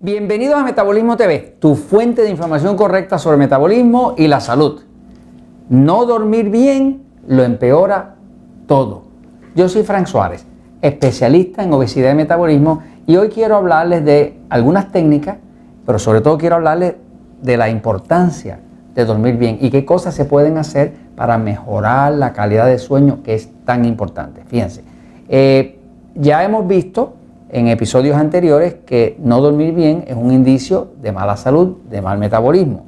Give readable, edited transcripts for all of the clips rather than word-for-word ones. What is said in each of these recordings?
Bienvenidos a Metabolismo TV, tu fuente de información correcta sobre el metabolismo y la salud. No dormir bien lo empeora todo. Yo soy Frank Suárez, especialista en obesidad y metabolismo, y hoy quiero hablarles de algunas técnicas, pero sobre todo quiero hablarles de la importancia de dormir bien y qué cosas se pueden hacer para mejorar la calidad de sueño, que es tan importante. Fíjense, ya hemos visto en episodios anteriores que no dormir bien es un indicio de mala salud, de mal metabolismo.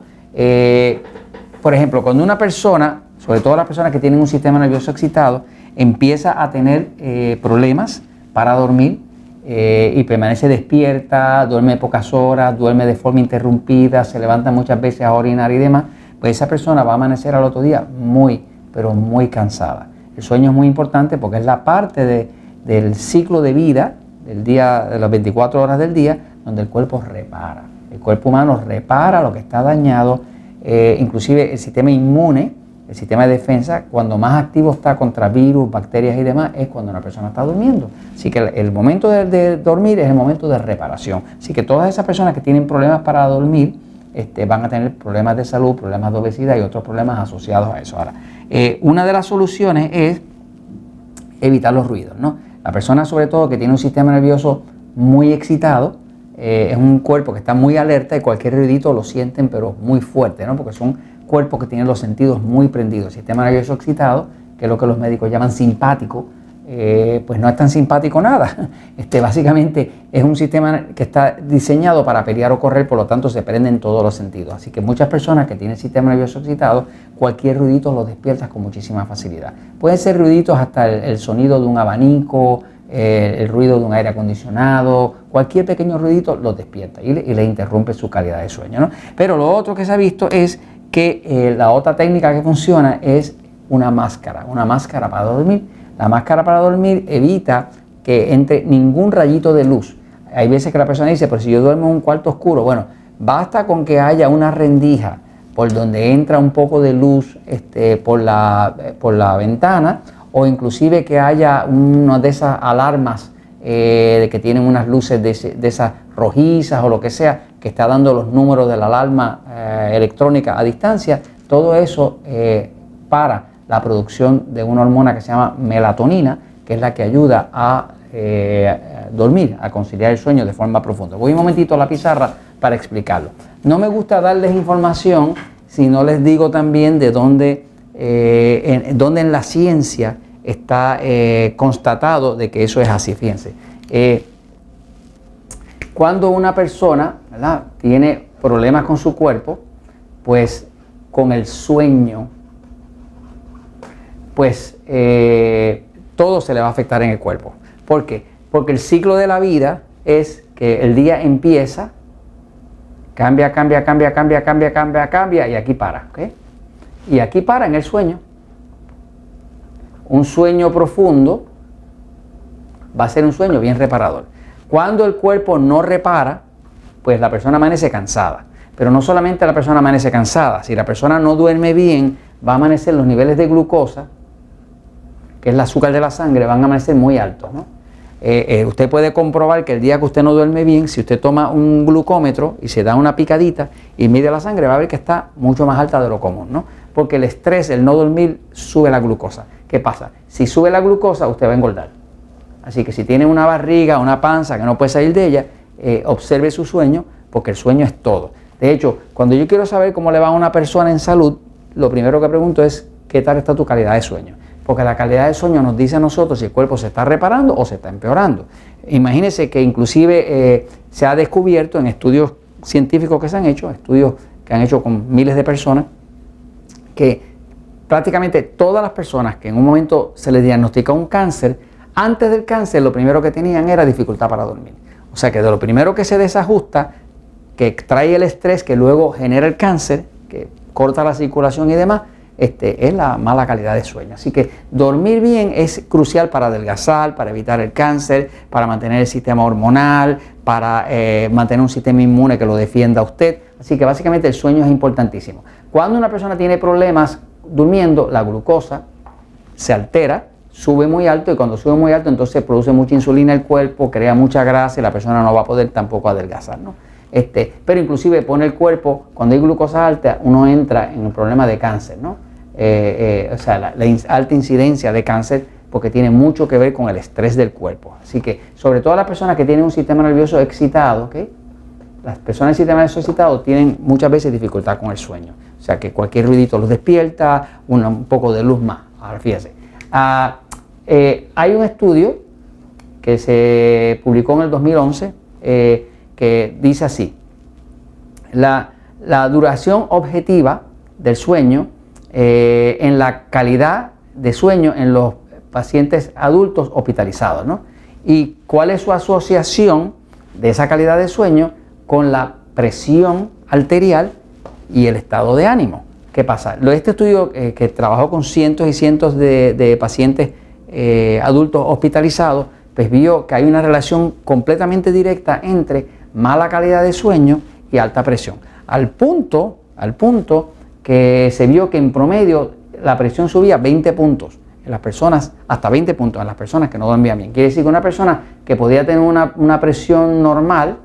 Por ejemplo, cuando una persona, sobre todo las personas que tienen un sistema nervioso excitado, empieza a tener problemas para dormir y permanece despierta, duerme pocas horas, duerme de forma interrumpida, se levanta muchas veces a orinar y demás, pues esa persona va a amanecer al otro día muy, pero muy cansada. El sueño es muy importante porque es la parte del ciclo de vida del día, de las 24 horas del día, donde el cuerpo repara. El cuerpo humano repara lo que está dañado, inclusive el sistema inmune, el sistema de defensa, cuando más activo está contra virus, bacterias y demás, es cuando una persona está durmiendo. Así que el momento de dormir es el momento de reparación. Así que todas esas personas que tienen problemas para dormir, van a tener problemas de salud, problemas de obesidad y otros problemas asociados a eso. Ahora, una de las soluciones es evitar los ruidos, ¿no? La persona, sobre todo, que tiene un sistema nervioso muy excitado, es un cuerpo que está muy alerta y cualquier ruidito lo sienten, pero muy fuerte, ¿no? Porque son cuerpos que tienen los sentidos muy prendidos. El sistema nervioso excitado, que es lo que los médicos llaman simpático, pues no es tan simpático nada. Básicamente es un sistema que está diseñado para pelear o correr, por lo tanto se prende en todos los sentidos. Así que muchas personas que tienen sistema nervioso excitado, cualquier ruidito los despiertas con muchísima facilidad. Pueden ser ruiditos hasta el sonido de un abanico, el ruido de un aire acondicionado, cualquier pequeño ruidito los despierta y le interrumpe su calidad de sueño, ¿no? Pero lo otro que se ha visto es que la otra técnica que funciona es una máscara para dormir. La máscara para dormir evita que entre ningún rayito de luz. Hay veces que la persona dice, pero si yo duermo en un cuarto oscuro, bueno, basta con que haya una rendija por donde entra un poco de luz por la ventana, o inclusive que haya una de esas alarmas que tienen unas luces de esas rojizas o lo que sea, que está dando los números de la alarma electrónica a distancia. Todo eso para la producción de una hormona que se llama melatonina, que es la que ayuda a dormir, a conciliar el sueño de forma profunda. Voy un momentito a la pizarra para explicarlo. No me gusta darles información si no les digo también de dónde en la ciencia está constatado de que eso es así. Fíjense, cuando una persona, ¿verdad?, tiene problemas con su cuerpo, pues con el sueño, pues todo se le va a afectar en el cuerpo. ¿Por qué? Porque el ciclo de la vida es que el día empieza, cambia y aquí para, ¿ok? Y aquí para en el sueño. Un sueño profundo va a ser un sueño bien reparador. Cuando el cuerpo no repara, pues la persona amanece cansada. Pero no solamente la persona amanece cansada, si la persona no duerme bien, va a amanecer los niveles de glucosa, que es el azúcar de la sangre, van a amanecer muy altos, ¿no? Usted puede comprobar que el día que usted no duerme bien, si usted toma un glucómetro y se da una picadita y mide la sangre, va a ver que está mucho más alta de lo común, ¿no? Porque el estrés, el no dormir, sube la glucosa. ¿Qué pasa? Si sube la glucosa, usted va a engordar. Así que si tiene una barriga, una panza que no puede salir de ella, observe su sueño, porque el sueño es todo. De hecho, cuando yo quiero saber cómo le va a una persona en salud, lo primero que pregunto es, ¿qué tal está tu calidad de sueño? Porque la calidad de sueño nos dice a nosotros si el cuerpo se está reparando o se está empeorando. Imagínense que inclusive se ha descubierto en estudios científicos que se han hecho, estudios que han hecho con miles de personas, que prácticamente todas las personas que en un momento se les diagnostica un cáncer, antes del cáncer lo primero que tenían era dificultad para dormir. O sea que de lo primero que se desajusta, que trae el estrés que luego genera el cáncer, que corta la circulación y demás, es la mala calidad de sueño. Así que dormir bien es crucial para adelgazar, para evitar el cáncer, para mantener el sistema hormonal, para mantener un sistema inmune que lo defienda a usted. Así que básicamente el sueño es importantísimo. Cuando una persona tiene problemas durmiendo, la glucosa se altera, sube muy alto, y cuando sube muy alto entonces produce mucha insulina en el cuerpo, crea mucha grasa y la persona no va a poder tampoco adelgazar, ¿no? Pero inclusive pone el cuerpo, cuando hay glucosa alta, uno entra en un problema de cáncer, ¿no? O sea, la alta incidencia de cáncer, porque tiene mucho que ver con el estrés del cuerpo. Así que, sobre todo las personas que tienen un sistema nervioso excitado, ¿okay? Las personas del sistema nervioso excitado tienen muchas veces dificultad con el sueño. O sea, que cualquier ruidito los despierta, un poco de luz más. Ahora, fíjese. Hay un estudio que se publicó en el 2011 que dice así: la duración objetiva del sueño en la calidad de sueño en los pacientes adultos hospitalizados, ¿no? Y cuál es su asociación de esa calidad de sueño con la presión arterial y el estado de ánimo. ¿Qué pasa? Este estudio que trabajó con cientos y cientos de pacientes adultos hospitalizados, pues vio que hay una relación completamente directa entre mala calidad de sueño y alta presión. Al punto que se vio que en promedio la presión subía 20 puntos en las personas, hasta 20 puntos en las personas que no dormían bien. Quiere decir que una persona que podía tener una presión normal,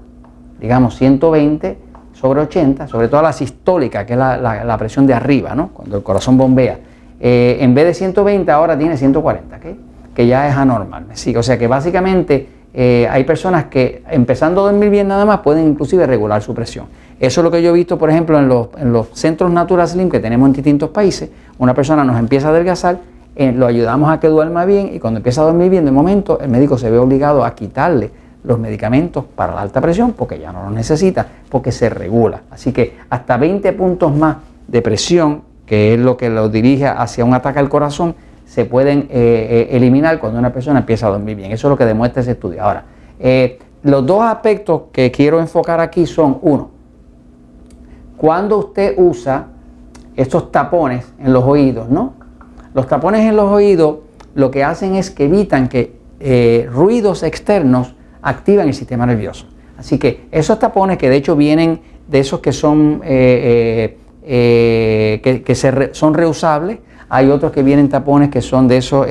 digamos 120 sobre 80, sobre todo la sistólica, que es la presión de arriba, ¿no? Cuando el corazón bombea, en vez de 120 ahora tiene 140, ¿okay? Que ya es anormal. ¿Sí? O sea que básicamente hay personas que empezando a dormir bien nada más pueden inclusive regular su presión. Eso es lo que yo he visto, por ejemplo, en los centros Natural Slim que tenemos en distintos países. Una persona nos empieza a adelgazar, lo ayudamos a que duerma bien, y cuando empieza a dormir bien, de momento el médico se ve obligado a quitarle los medicamentos para la alta presión porque ya no los necesita, porque se regula. Así que hasta 20 puntos más de presión, que es lo que lo dirige hacia un ataque al corazón, se pueden eliminar cuando una persona empieza a dormir bien. Eso es lo que demuestra ese estudio. Ahora, los dos aspectos que quiero enfocar aquí son: uno, cuando usted usa estos tapones en los oídos, ¿no? Los tapones en los oídos lo que hacen es que evitan que ruidos externos activan el sistema nervioso. Así que esos tapones, que de hecho vienen de esos que son son reusables, hay otros que vienen tapones que son de esos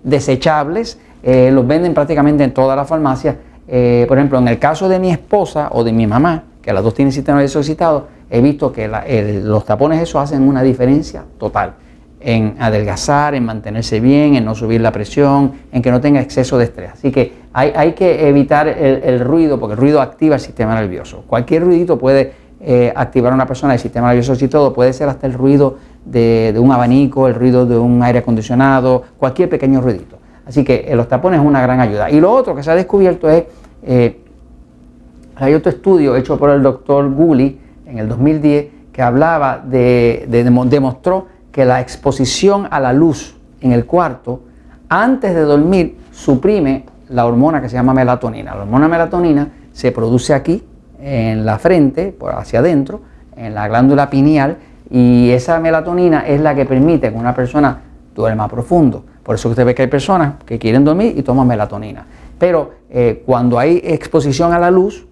desechables, los venden prácticamente en todas las farmacias. Por ejemplo, en el caso de mi esposa o de mi mamá, que las dos tienen sistema nervioso excitado, he visto que los tapones esos hacen una diferencia total en adelgazar, en mantenerse bien, en no subir la presión, en que no tenga exceso de estrés. Así que hay que evitar el ruido, porque el ruido activa el sistema nervioso. Cualquier ruidito puede activar a una persona del sistema nervioso y todo, puede ser hasta el ruido de un abanico, el ruido de un aire acondicionado, cualquier pequeño ruidito. Así que los tapones es una gran ayuda. Y lo otro que se ha descubierto es, hay otro estudio hecho por el doctor Gully en el 2010 que hablaba demostró que la exposición a la luz en el cuarto antes de dormir suprime la hormona que se llama melatonina. La hormona melatonina se produce aquí en la frente, por hacia adentro, en la glándula pineal, y esa melatonina es la que permite que una persona duerma profundo. Por eso usted ve que hay personas que quieren dormir y toman melatonina. Pero cuando hay exposición a la luz,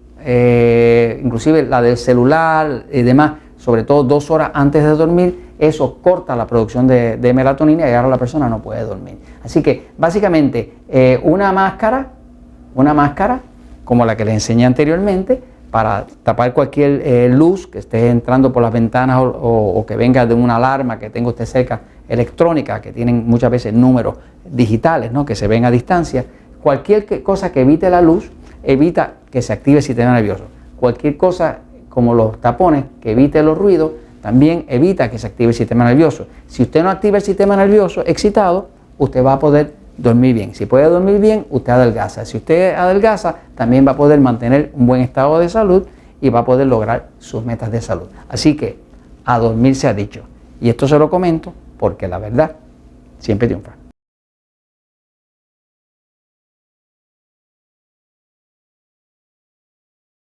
inclusive la del celular y demás, sobre todo 2 horas antes de dormir, eso corta la producción de melatonina y ahora la persona no puede dormir. Así que básicamente una máscara como la que les enseñé anteriormente, para tapar cualquier luz que esté entrando por las ventanas o que venga de una alarma que tenga usted cerca, electrónica, que tienen muchas veces números digitales, ¿no? Que se ven a distancia. Cualquier cosa que evite la luz evita que se active el sistema nervioso. Cualquier cosa como los tapones que evite los ruidos también evita que se active el sistema nervioso. Si usted no activa el sistema nervioso excitado, usted va a poder dormir bien. Si puede dormir bien, usted adelgaza. Si usted adelgaza, también va a poder mantener un buen estado de salud y va a poder lograr sus metas de salud. Así que a dormir se ha dicho. Y esto se lo comento porque la verdad siempre triunfa.